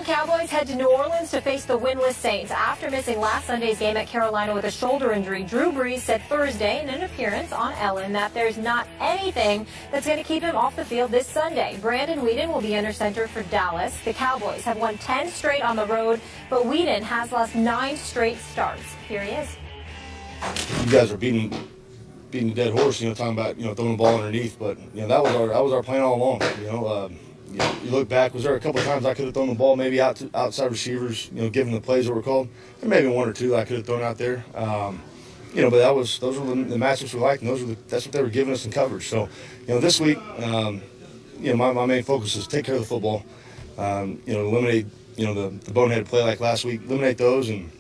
Cowboys head to New Orleans to face the winless Saints. After missing last Sunday's game at Carolina with a shoulder injury, Drew Brees said Thursday in an appearance on Ellen that there's not anything that's going to keep him off the field this Sunday. Brandon Weeden will be under center for Dallas. The Cowboys have won 10 straight on the road, but Weeden has lost 9 straight starts. Here he is. You guys are beating the dead horse, talking about, throwing the ball underneath, but, that was our plan all along, You look back, was there a couple of times I could have thrown the ball maybe out to outside receivers, given the plays that were called? There may be 1 or 2 I could have thrown out there. But those were the matchups we liked, and that's what they were giving us in coverage. So, this week, my main focus is take care of the football, eliminate, the bonehead play like last week, eliminate those and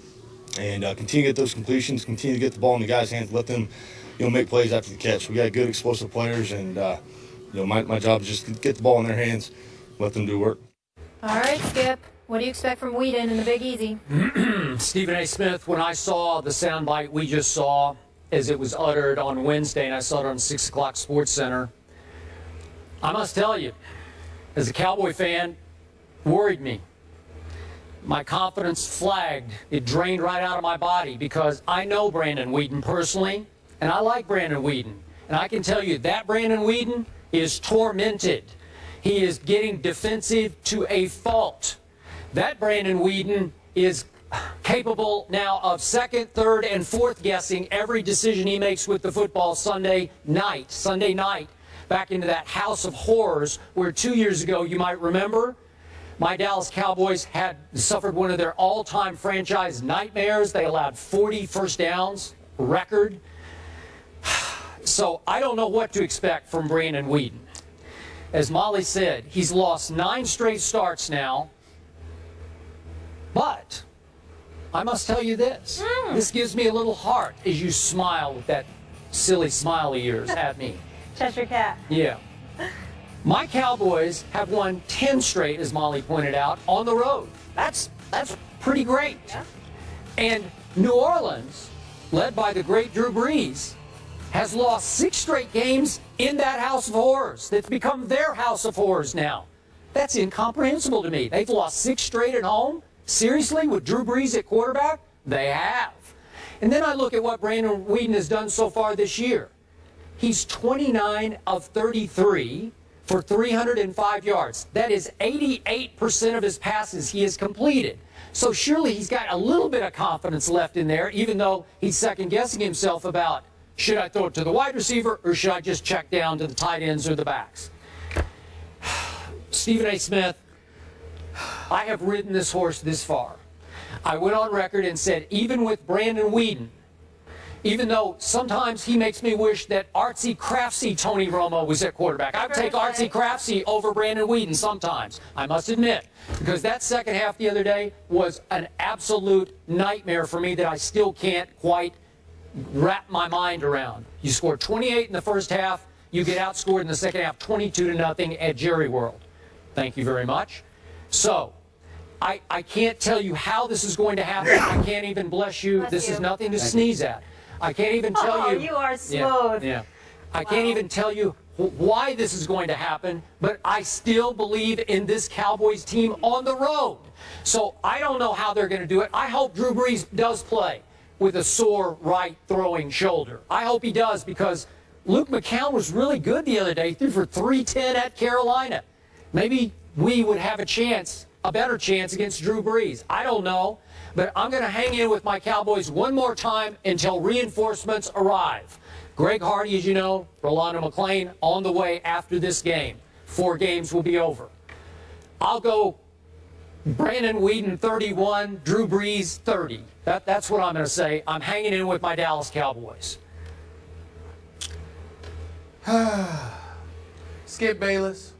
continue to get those completions, continue to get the ball in the guys' hands, let them, make plays after the catch. We got good explosive players, and my job is just to get the ball in their hands, let them do work. All right, Skip. What do you expect from Weeden in the Big Easy? Stephen A. Smith, when I saw the soundbite we just saw as it was uttered on Wednesday, and I saw it on 6 o'clock Sports Center, I must tell you, as a Cowboy fan, worried me. My confidence flagged. It drained right out of my body because I know Brandon Weeden personally, and I like Brandon Weeden. And I can tell you that Brandon Weeden is tormented. He is getting defensive to a fault. That Brandon Weeden is capable now of second, third, and fourth guessing every decision he makes with the football Sunday night, back into that house of horrors where 2 years ago, you might remember, my Dallas Cowboys had suffered one of their all-time franchise nightmares. They allowed 40 first downs, record. So I don't know what to expect from Brandon Weeden. As Molly said, he's lost 9 straight starts now. But I must tell you this. This gives me a little heart as you smile with that silly smile of yours at me. Cheshire Cat. Yeah. My Cowboys have won 10 straight, as Molly pointed out, on the road. That's pretty great. Yeah. And New Orleans, led by the great Drew Brees, has lost 6 straight games in that house of horrors. That's become their house of horrors now. That's incomprehensible to me. They've lost 6 straight at home? Seriously, with Drew Brees at quarterback? They have. And then I look at what Brandon Weeden has done so far this year. He's 29 of 33 for 305 yards. That is 88% of his passes he has completed. So surely he's got a little bit of confidence left in there, even though he's second-guessing himself about, should I throw it to the wide receiver or should I just check down to the tight ends or the backs? Stephen A. Smith, I have ridden this horse this far. I went on record and said, even with Brandon Weeden, even though sometimes he makes me wish that artsy-craftsy Tony Romo was at quarterback. I'd take artsy-craftsy over Brandon Weeden sometimes, I must admit, because that second half the other day was an absolute nightmare for me that I still can't quite wrap my mind around. You scored 28 in the first half, you get outscored in the second half 22-0 at Jerry World. Thank you very much. So, I can't tell you how this is going to happen. I can't even, bless you, this is nothing to sneeze at. I can't even tell you. You are smooth. Yeah. I can't even tell you why this is going to happen, but I still believe in this Cowboys team on the road. So I don't know how they're going to do it. I hope Drew Brees does play with a sore right throwing shoulder. I hope he does, because Luke McCown was really good the other day. He threw for 310 at Carolina. Maybe we would have a chance, a better chance against Drew Brees. I don't know. But I'm going to hang in with my Cowboys one more time until reinforcements arrive. Greg Hardy, as you know, Rolando McClain on the way after this game. 4 games will be over. I'll go Brandon Weeden 31, Drew Brees 30. That's what I'm going to say. I'm hanging in with my Dallas Cowboys. Skip Bayless,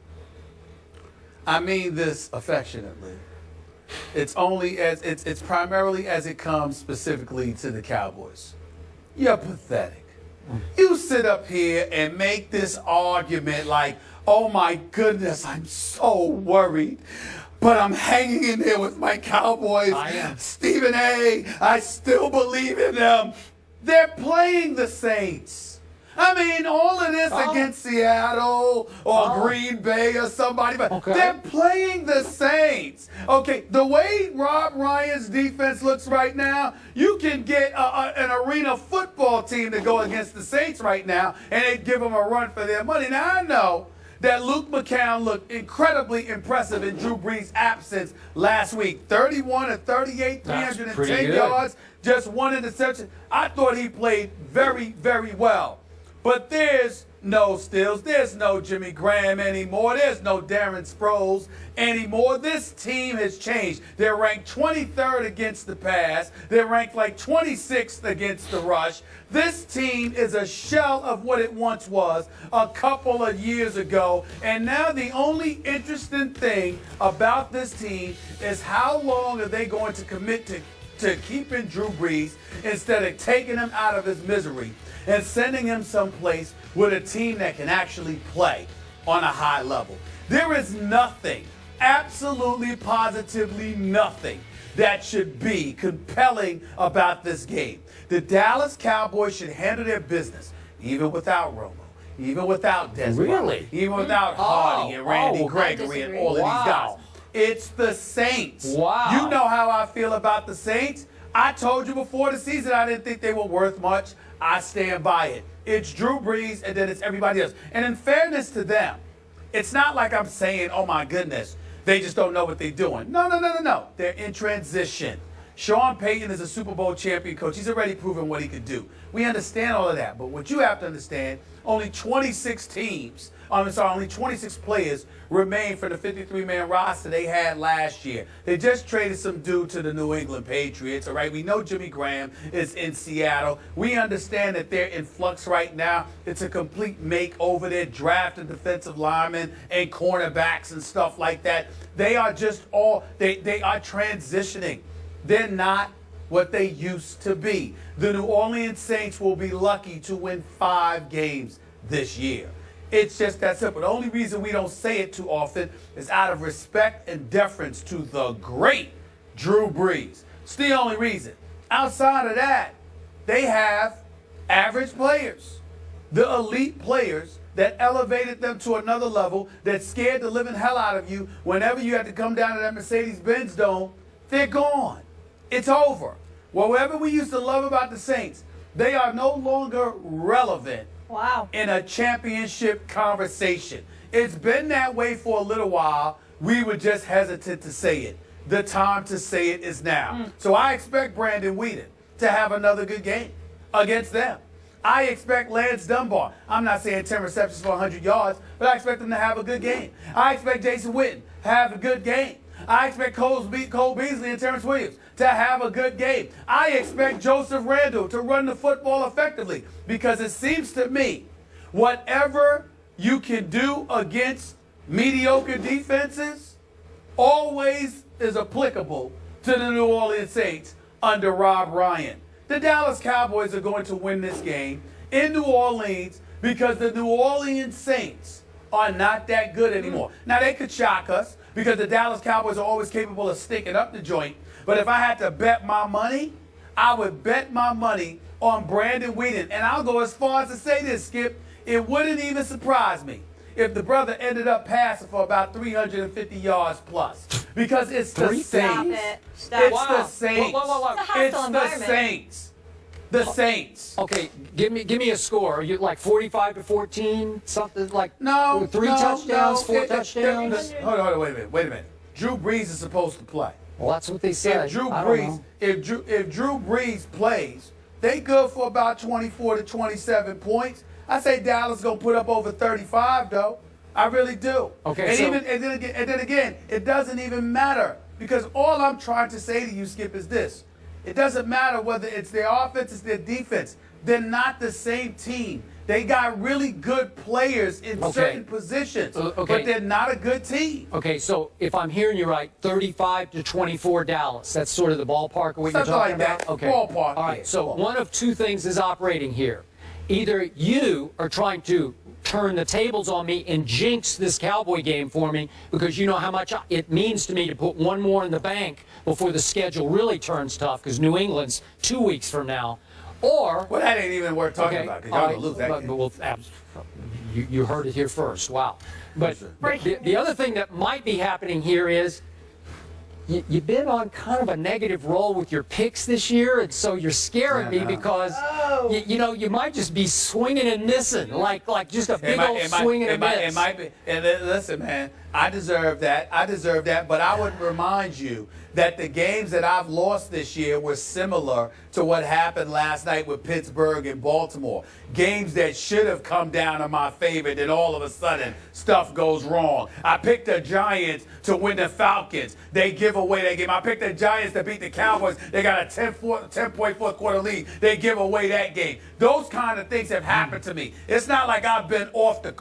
I mean this affectionately. It's primarily as it comes specifically to the Cowboys. You're pathetic. You sit up here and make this argument like, oh my goodness, I'm so worried, but I'm hanging in there with my Cowboys. I am. Stephen A., I still believe in them. They're playing the Saints. I mean, all of this against Seattle or Green Bay or somebody, but they're playing the Saints. Okay, the way Rob Ryan's defense looks right now, you can get an arena football team to go against the Saints right now, and they'd give them a run for their money. Now, I know that Luke McCown looked incredibly impressive in Drew Brees' absence last week. 31 of 38, 310 yards, just one interception. I thought he played very, very well. But there's no Stills, there's no Jimmy Graham anymore, there's no Darren Sproles anymore. This team has changed. They're ranked 23rd against the pass. They're ranked like 26th against the rush. This team is a shell of what it once was a couple of years ago. And now the only interesting thing about this team is how long are they going to commit to keeping Drew Brees instead of taking him out of his misery and sending him someplace with a team that can actually play on a high level. There is nothing, absolutely positively nothing, that should be compelling about this game. The Dallas Cowboys should handle their business, even without Romo, even without Desmond, even without Hardy and Randy Gregory and all of these guys. It's the Saints. Wow. You know how I feel about the Saints. I told you before the season I didn't think they were worth much. I stand by it. It's Drew Brees, and then it's everybody else. And in fairness to them, it's not like I'm saying, oh, my goodness, they just don't know what they're doing. No. They're in transition. Sean Payton is a Super Bowl champion coach. He's already proven what he could do. We understand all of that. But what you have to understand, only 26 players remain for the 53-man roster they had last year. They just traded some dude to the New England Patriots, all right? We know Jimmy Graham is in Seattle. We understand that they're in flux right now. It's a complete makeover. They're drafting defensive linemen and cornerbacks and stuff like that. They are just they are transitioning. They're not what they used to be. The New Orleans Saints will be lucky to win 5 games this year. It's just that simple. The only reason we don't say it too often is out of respect and deference to the great Drew Brees. It's the only reason. Outside of that, they have average players, the elite players that elevated them to another level, that scared the living hell out of you whenever you had to come down to that Mercedes-Benz Dome. They're gone. It's over. Whatever we used to love about the Saints, they are no longer relevant in a championship conversation. It's been that way for a little while. We were just hesitant to say it. The time to say it is now. So I expect Brandon Whedon to have another good game against them. I expect Lance Dunbar. I'm not saying 10 receptions for 100 yards, but I expect him to have a good game. I expect Jason Witten to have a good game. I expect Cole Beasley and Terrence Williams to have a good game. I expect Joseph Randle to run the football effectively, because it seems to me whatever you can do against mediocre defenses always is applicable to the New Orleans Saints under Rob Ryan. The Dallas Cowboys are going to win this game in New Orleans because the New Orleans Saints are not that good anymore. Now, they could shock us because the Dallas Cowboys are always capable of sticking up the joint. But if I had to bet my money, I would bet my money on Brandon Whedon. And I'll go as far as to say this, Skip. It wouldn't even surprise me if the brother ended up passing for about 350 yards plus. Because it's the Saints. It's the Saints. It's the Saints. The Saints. Okay, give me a score. Are you like 45-14? Something like 3 touchdowns, 4 touchdowns? Hold on, wait a minute. Drew Brees is supposed to play. Well, that's what they said. If Drew Brees plays, they good for about 24 to 27 points. I say Dallas gonna put up over 35 though. I really do. Okay. And then again, it doesn't even matter, because all I'm trying to say to you, Skip, is this. It doesn't matter whether it's their offense, it's their defense. They're not the same team. They got really good players in certain positions, but they're not a good team. Okay, so if I'm hearing you right, 35-24 Dallas. That's sort of the ballpark of what you're talking about? Okay. Ballpark. All right, so one of two things is operating here. Either you are trying to turn the tables on me and jinx this Cowboy game for me, because you know how much it means to me to put one more in the bank before the schedule really turns tough, because New England's 2 weeks from now. Or Well, that ain't even worth talking about because y'all gonna lose that game. You heard it here first. Wow. But Breaking the other thing that might be happening here is you've been on kind of a negative roll with your picks this year, and so you're scaring me because you might just be swinging and missing, like just a big old swing and a miss. It might be. And listen, man, I deserve that. I deserve that. But I would remind you that the games that I've lost this year were similar to what happened last night with Pittsburgh and Baltimore. Games that should have come down in my favor, then all of a sudden stuff goes wrong. I picked the Giants to win the Falcons. They give away that game. I picked the Giants to beat the Cowboys. They got a 10-point fourth quarter lead. They give away that game. Those kind of things have happened to me. It's not like I've been off the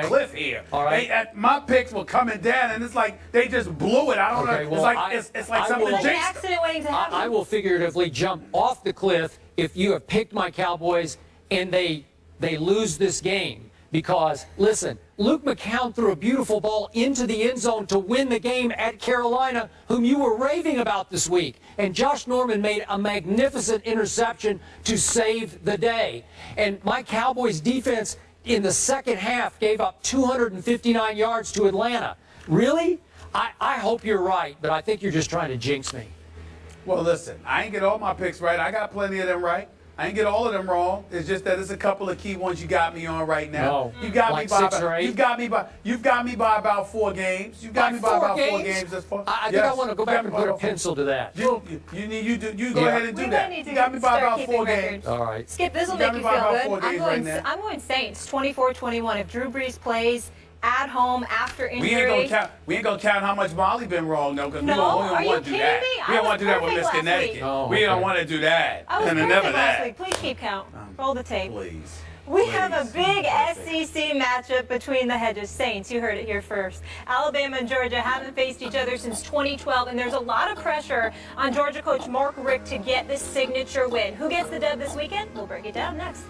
cliff here. All right. My picks were coming down, and it's like they just blew it. I don't know. Well, it's like something Like an jinxed. accident waiting to happen. I will figuratively jump off the cliff if you have picked my Cowboys and they lose this game. Because, listen, Luke McCown threw a beautiful ball into the end zone to win the game at Carolina, whom you were raving about this week. And Josh Norman made a magnificent interception to save the day. And my Cowboys defense in the second half gave up 259 yards to Atlanta. Really? I hope you're right, but I think you're just trying to jinx me. Well, listen, I ain't get all my picks right. I got plenty of them right. I ain't get all of them wrong. It's just that it's a couple of key ones you got me on right now. No. You got Like me by 6 or 8? You've got me by about 4 games. You've got me by about 4 games this far. I think I want to go back and put a pencil to that. You go ahead and do that. You got me by about 4 games. All right. Skip, this will You make got you me by about feel 4 good. games right now. I'm going Saints, 24-21. If Drew Brees plays at home after injury. We ain't gonna count how much Molly been wrong though, because No, we don't are you want to do kidding that. me? We I don't want to do that was with Miss perfect last Connecticut. week. Oh, We don't want to do that. I was and perfect never last that. week. Please keep count. Roll the tape. Please. We have a Please. big Perfect. SEC matchup between the Hedges. Saints, you heard it here first. Alabama and Georgia haven't faced each other since 2012, and there's a lot of pressure on Georgia coach Mark Richt to get this signature win. Who gets the dub this weekend? We'll break it down next.